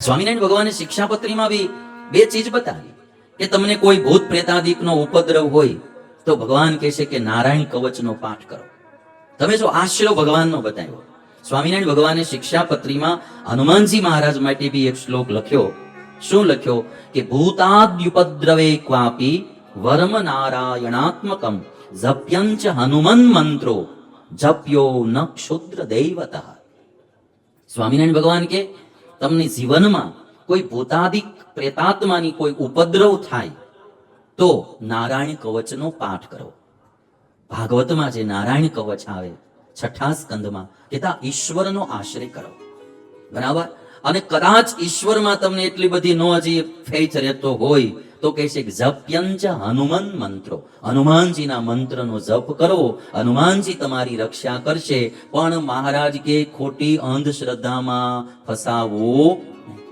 સ્વામિનારાયણ ભગવાને શિક્ષાપત્રીમાં બી બે ચીજ બતાવી કે તમને કોઈ ભૂત પ્રેતાદિકનો ઉપદ્રવ હોય તો ભગવાન કહે છે કે નારાયણ કવચનો પાઠ કરો. તમે જો આશરો ભગવાનનો બતાવ્યો. સ્વામિનારાયણ ભગવાને શિક્ષાપત્રીમાં હનુમાનજી મહારાજ માટે બી એક શ્લોક લખ્યો. શું લખ્યો? કે ભૂતાદ્યુપદ્રવે ક્વાપી વર્મ નારાયણાત્મકમ જપ્યંચ હનુમન મંત્રો જપ્યો ન ક્ષુદ્ર દૈવતઃ. સ્વામિનારાયણ ભગવાન કે તમને જીવનમાં કોઈ ભૂતાદિક પ્રેતાત્માની કોઈ ઉપદ્રવ થાય તો નારાયણ કવચનો પાઠ કરો. ભાગવતમાં જે નારાયણ કવચ આવે 6ઠા સ્કંદમાં કે ઈશ્વરનો આશ્રય કરો. બરાબર. અને કદાચ ઈશ્વરમાં તમને એટલી બધી નો હજી ફેથ રહેતો હોય તો કહે છે જપ્યંચ હનુમન મંત્રો, હનુમાનજીના મંત્રનો જપ કરો, હનુમાનજી તમારી રક્ષા કરશે. પણ મહારાજ કે ખોટી અંધશ્રદ્ધામાં ફસાવો